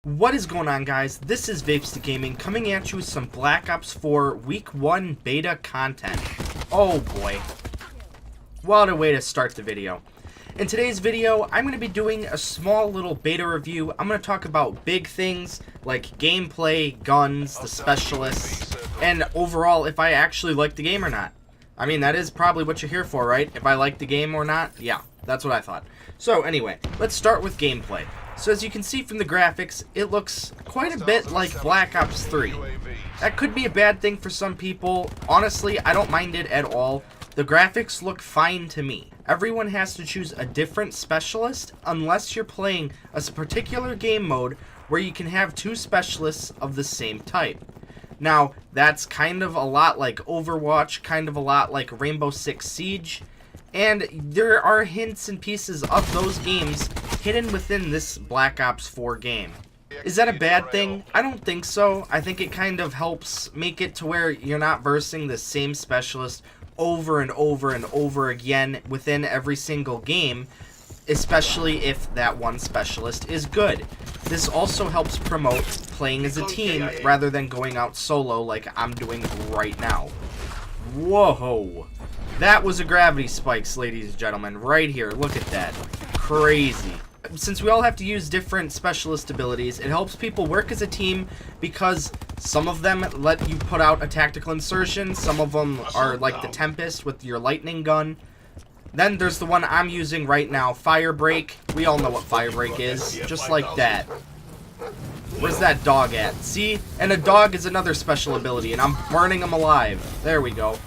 What is going on, guys? This is Vapesta Gaming coming at you with some Black Ops 4 Week 1 beta content. Oh boy. What a way to start the video. In today's video, I'm going to be doing a small little beta review. I'm going to talk about big things like gameplay, guns, the specialists, and overall if I actually like the game or not. I mean, that is probably what you're here for, right? If I like the game or not? Yeah, that's what I thought. So anyway, let's start with gameplay. So as you can see from the graphics, it looks quite a bit like Black Ops 3. That could be a bad thing for some people. Honestly, I don't mind it at all. The graphics look fine to me. Everyone has to choose a different specialist unless you're playing a particular game mode where you can have two specialists of the same type. Now, that's kind of a lot like Overwatch, kind of a lot like Rainbow Six Siege, and there are hints and pieces of those games hidden within this Black Ops 4 game. Is that a bad thing? I don't think so. I think it kind of helps make it to where you're not versing the same specialist over and over and over again within every single game, especially if that one specialist is good. This also helps promote playing as a team rather than going out solo like I'm doing right now. Whoa. That was a gravity spikes, ladies and gentlemen, right here. Look at that. Crazy. Since we all have to use different specialist abilities, it helps people work as a team because some of them let you put out a tactical insertion, some of them are like the Tempest with your lightning gun. Then there's the one I'm using right now, Fire Break. We all know what Fire Break is, just like that. Where's that dog at? See? And a dog is another special ability, and I'm burning them alive. There we go.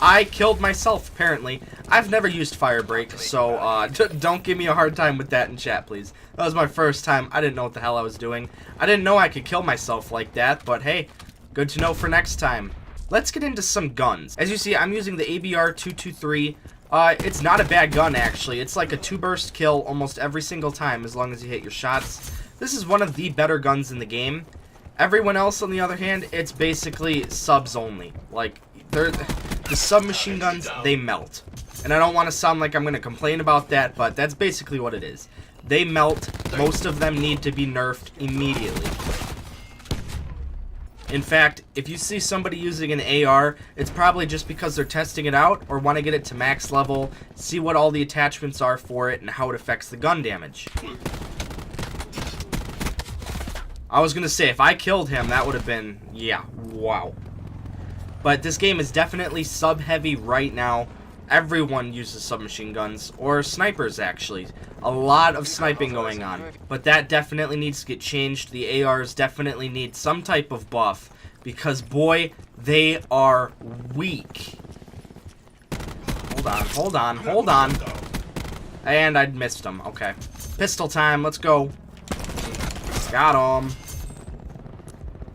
I killed myself, apparently. I've never used Fire Break, so don't give me a hard time with that in chat, please. That was my first time. I didn't know what the hell I was doing. I didn't know I could kill myself like that, but hey, good to know for next time. Let's get into some guns. As you see, I'm using the ABR-223. It's not a bad gun, actually. It's like a 2-burst kill almost every single time as long as you hit your shots. This is one of the better guns in the game. Everyone else, on the other hand, it's basically subs only. Like, the submachine guns, they melt. And I don't want to sound like I'm going to complain about that, but that's basically what it is. They melt. Most of them need to be nerfed immediately. In fact, if you see somebody using an AR, it's probably just because they're testing it out or want to get it to max level, see what all the attachments are for it, and how it affects the gun damage. I was going to say, if I killed him, that would have been, yeah, wow. But this game is definitely sub-heavy right now. Everyone uses submachine guns, or snipers actually. A lot of sniping going on. But that definitely needs to get changed. The ARs definitely need some type of buff, because boy, they are weak. Hold on. And I missed him, okay. Pistol time, let's go. Got him.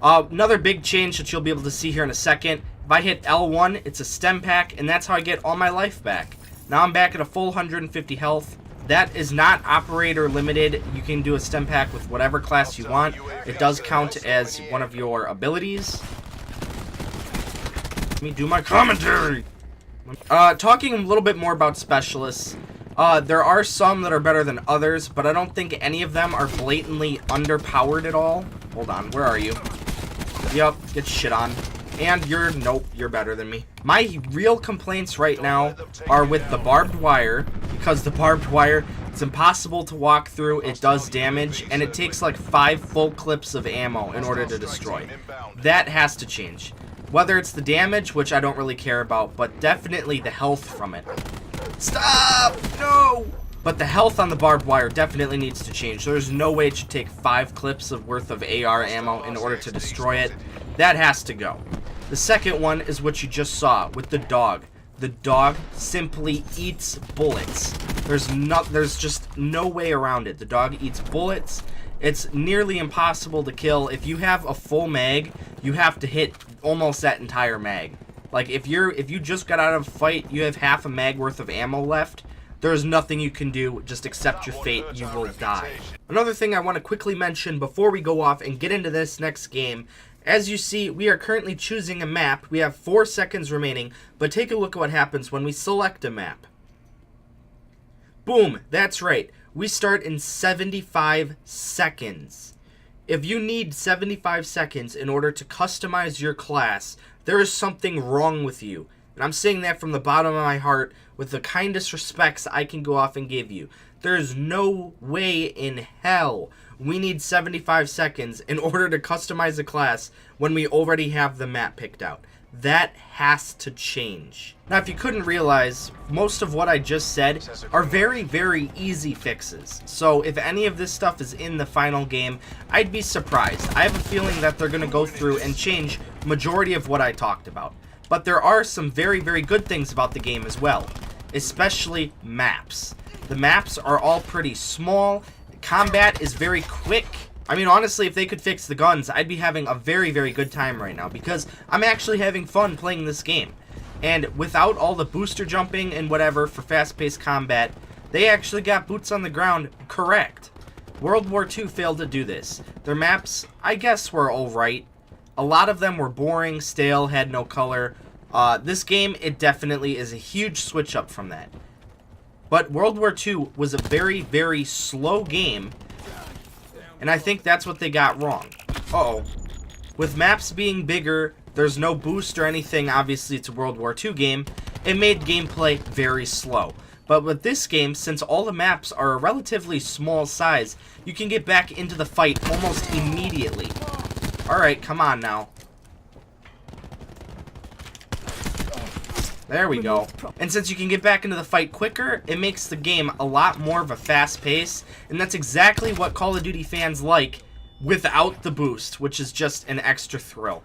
Another big change that you'll be able to see here in a second. If I hit L1, it's a stem pack, and that's how I get all my life back. Now I'm back at a full 150 health. That is not operator limited. You can do a stem pack with whatever class you want. It does count as one of your abilities. Let me do my commentary. Talking a little bit more about specialists. There are some that are better than others, but I don't think any of them are blatantly underpowered at all. Hold on, where are you? Yep, get shit on. And nope, you're better than me. My real complaints right now are with the barbed wire, because the barbed wire, it's impossible to walk through, it does damage, and it takes like 5 full clips of ammo in order to destroy. That has to change. Whether it's the damage, which I don't really care about, but definitely the health from it. Stop! No! But the health on the barbed wire definitely needs to change. There's no way it should take 5 clips of worth of AR ammo in order to destroy it. That has to go. The second one is what you just saw with the dog. The dog simply eats bullets. There's just no way around it. The dog eats bullets. It's nearly impossible to kill. If you have a full mag, you have to hit almost that entire mag. Like if you just got out of a fight, you have half a mag worth of ammo left. There's nothing you can do, just accept your fate, you will die. Another thing I want to quickly mention before we go off and get into this next game. As you see, we are currently choosing a map. We have 4 seconds remaining, but take a look at what happens when we select a map. Boom, that's right. We start in 75 seconds. If you need 75 seconds in order to customize your class, there is something wrong with you. And I'm saying that from the bottom of my heart with the kindest respects I can go off and give you. There is no way in hell we need 75 seconds in order to customize a class when we already have the map picked out. That has to change. Now, if you couldn't realize, most of what I just said are very, very easy fixes. So if any of this stuff is in the final game, I'd be surprised. I have a feeling that they're going to go through and change majority of what I talked about. But there are some very, very good things about the game as well, especially maps. The maps are all pretty small. Combat is very quick. I mean, honestly, if they could fix the guns, I'd be having a very, very good time right now because I'm actually having fun playing this game. And without all the booster jumping and whatever for fast-paced combat, they actually got boots on the ground correct. World War II failed to do this. Their maps, I guess, were alright. A lot of them were boring, stale, had no color. This game, it definitely is a huge switch up from that. But World War II was a very, very slow game, and I think that's what they got wrong. Uh-oh. With maps being bigger, there's no boost or anything, obviously it's a World War II game, it made gameplay very slow. But with this game, since all the maps are a relatively small size, you can get back into the fight almost immediately. Alright, come on now. There we go. And since you can get back into the fight quicker, it makes the game a lot more of a fast pace. And that's exactly what Call of Duty fans like without the boost, which is just an extra thrill.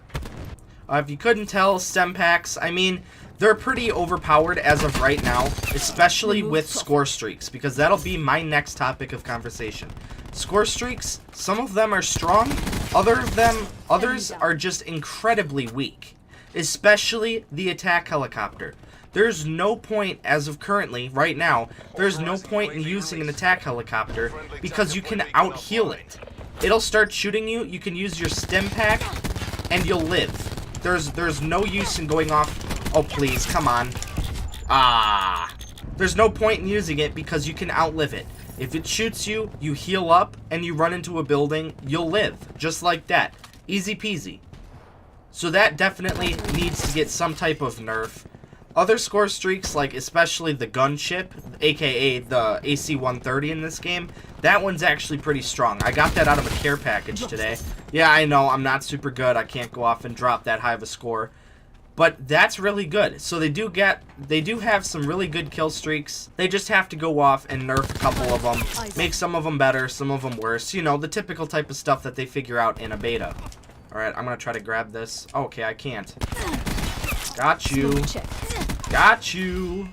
If you couldn't tell, stem packs, I mean, they're pretty overpowered as of right now, especially with score streaks, because that'll be my next topic of conversation. Score streaks, some of them are strong, others are just incredibly weak. Especially the attack helicopter. There's no point, as of currently, right now, there's no point in using an attack helicopter because you can out-heal it. It'll start shooting you, you can use your stim pack, and you'll live. There's no use in going off. Oh, please, come on. There's no point in using it because you can outlive it. If it shoots you, you heal up, and you run into a building, you'll live. Just like that. Easy peasy. So that definitely needs to get some type of nerf. Other score streaks, like especially the gunship, aka the AC-130 in this game, that one's actually pretty strong. I got that out of a care package today. Yeah, I know, I'm not super good. I can't go off and drop that high of a score. But that's really good. So they do have some really good kill streaks. They just have to go off and nerf a couple of them. Make some of them better, some of them worse. You know, the typical type of stuff that they figure out in a beta. Alright, I'm gonna try to grab this. Oh, okay, I can't. Got you. Got you.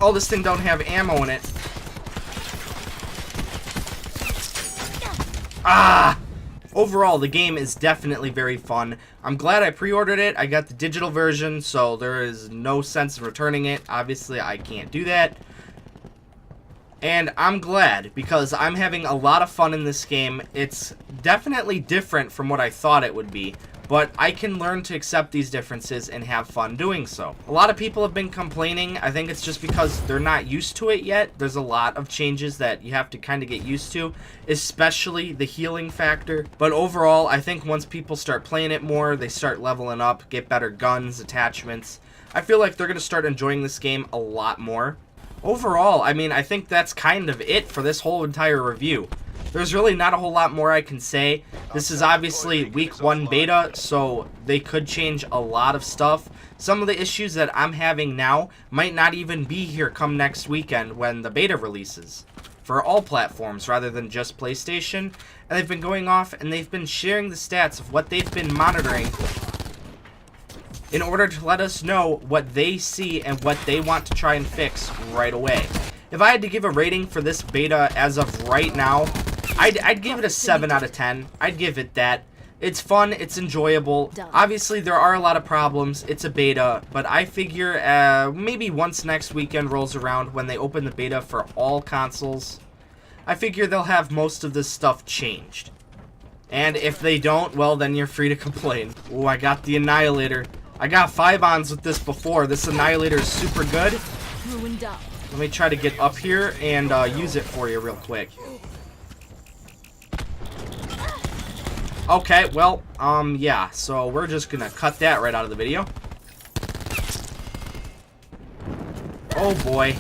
Oh, this thing don't have ammo in it. Overall, the game is definitely very fun. I'm glad I pre-ordered it. I got the digital version, so there is no sense in returning it. Obviously, I can't do that. And I'm glad, because I'm having a lot of fun in this game. It's definitely different from what I thought it would be, but I can learn to accept these differences and have fun doing so. A lot of people have been complaining. I think it's just because they're not used to it yet. There's a lot of changes that you have to kind of get used to, especially the healing factor. But overall, I think once people start playing it more, they start leveling up, get better guns, attachments, I feel like they're going to start enjoying this game a lot more. Overall, I mean, I think that's kind of it for this whole entire review. There's really not a whole lot more I can say. This is obviously week 1 beta, so they could change a lot of stuff. Some of the issues that I'm having now might not even be here come next weekend when the beta releases. For all platforms rather than just PlayStation. And they've been going off and they've been sharing the stats of what they've been monitoring in order to let us know what they see and what they want to try and fix right away. If I had to give a rating for this beta as of right now, I'd give it a 7 out of 10. I'd give it that. It's fun, it's enjoyable. Obviously, there are a lot of problems. It's a beta, but I figure maybe once next weekend rolls around when they open the beta for all consoles, I figure they'll have most of this stuff changed. And if they don't, well, then you're free to complain. Ooh, I got the Annihilator. I got 5-ons with this before. This Annihilator is super good. Let me try to get up here and use it for you real quick. Okay, well, yeah, so we're just gonna cut that right out of the video. Oh boy.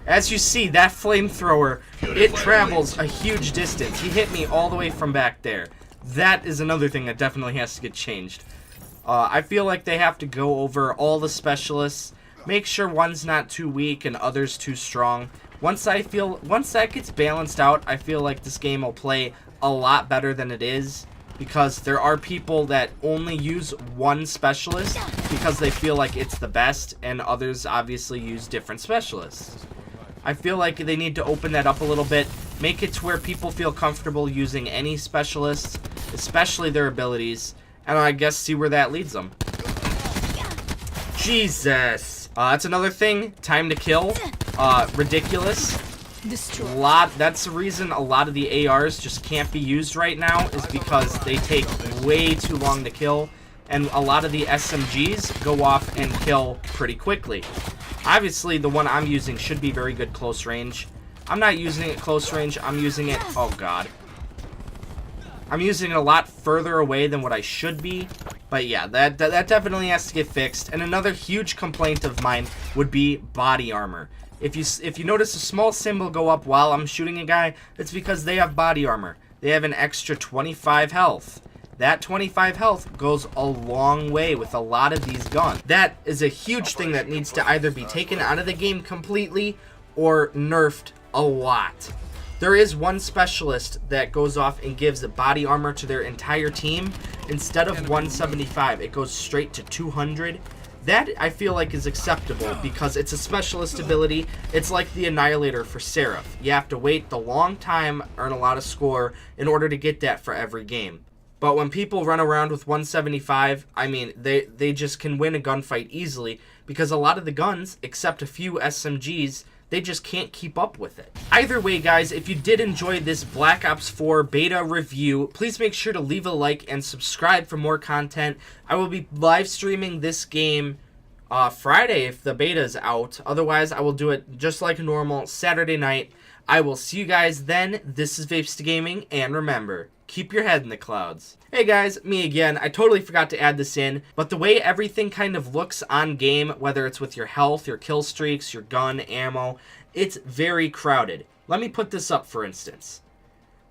As you see, that flamethrower, it travels a huge distance. He hit me all the way from back there. That is another thing that definitely has to get changed. I feel like they have to go over all the specialists, make sure one's not too weak and others too strong. Once that gets balanced out, I feel like this game will play a lot better than it is, because there are people that only use one specialist because they feel like it's the best, and others obviously use different specialists. I feel like they need to open that up a little bit, make it to where people feel comfortable using any specialist, especially their abilities, and I guess see where that leads them. Jesus! That's another thing. Time to kill. Ridiculous. That's the reason a lot of the ARs just can't be used right now, is because they take way too long to kill, and a lot of the SMGs go off and kill pretty quickly. Obviously, the one I'm using should be very good close range. I'm not using it close range. I'm using it... Oh, God. I'm using it a lot further away than what I should be. But yeah, that definitely has to get fixed. And another huge complaint of mine would be body armor. If you notice a small symbol go up while I'm shooting a guy, it's because they have body armor. They have an extra 25 health. That 25 health goes a long way with a lot of these guns. That is a huge thing that needs to either be taken out of the game completely or nerfed a lot. There is one specialist that goes off and gives body armor to their entire team. Instead of 175, it goes straight to 200. That, I feel like, is acceptable because it's a specialist ability. It's like the Annihilator for Seraph. You have to wait the long time, earn a lot of score in order to get that for every game. But when people run around with 175, I mean, they just can win a gunfight easily because a lot of the guns, except a few SMGs, they just can't keep up with it. Either way, guys, if you did enjoy this Black Ops 4 beta review, please make sure to leave a like and subscribe for more content. I will be live streaming this game Friday if the beta is out. Otherwise, I will do it just like normal Saturday night. I will see you guys then. This is Vapesta Gaming, and remember, keep your head in the clouds. Hey guys, me again. I totally forgot to add this in, but the way everything kind of looks on game, whether it's with your health, your kill streaks, your gun, ammo, it's very crowded. Let me put this up for instance.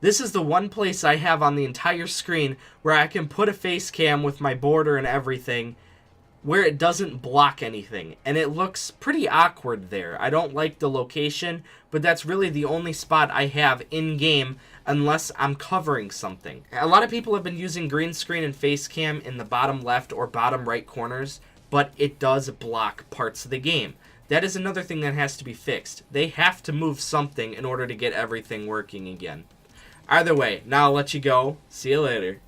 This is the one place I have on the entire screen where I can put a face cam with my border and everything, where it doesn't block anything, and it looks pretty awkward there. I don't like the location, but that's really the only spot I have in-game unless I'm covering something. A lot of people have been using green screen and face cam in the bottom left or bottom right corners, but it does block parts of the game. That is another thing that has to be fixed. They have to move something in order to get everything working again. Either way, now I'll let you go. See you later.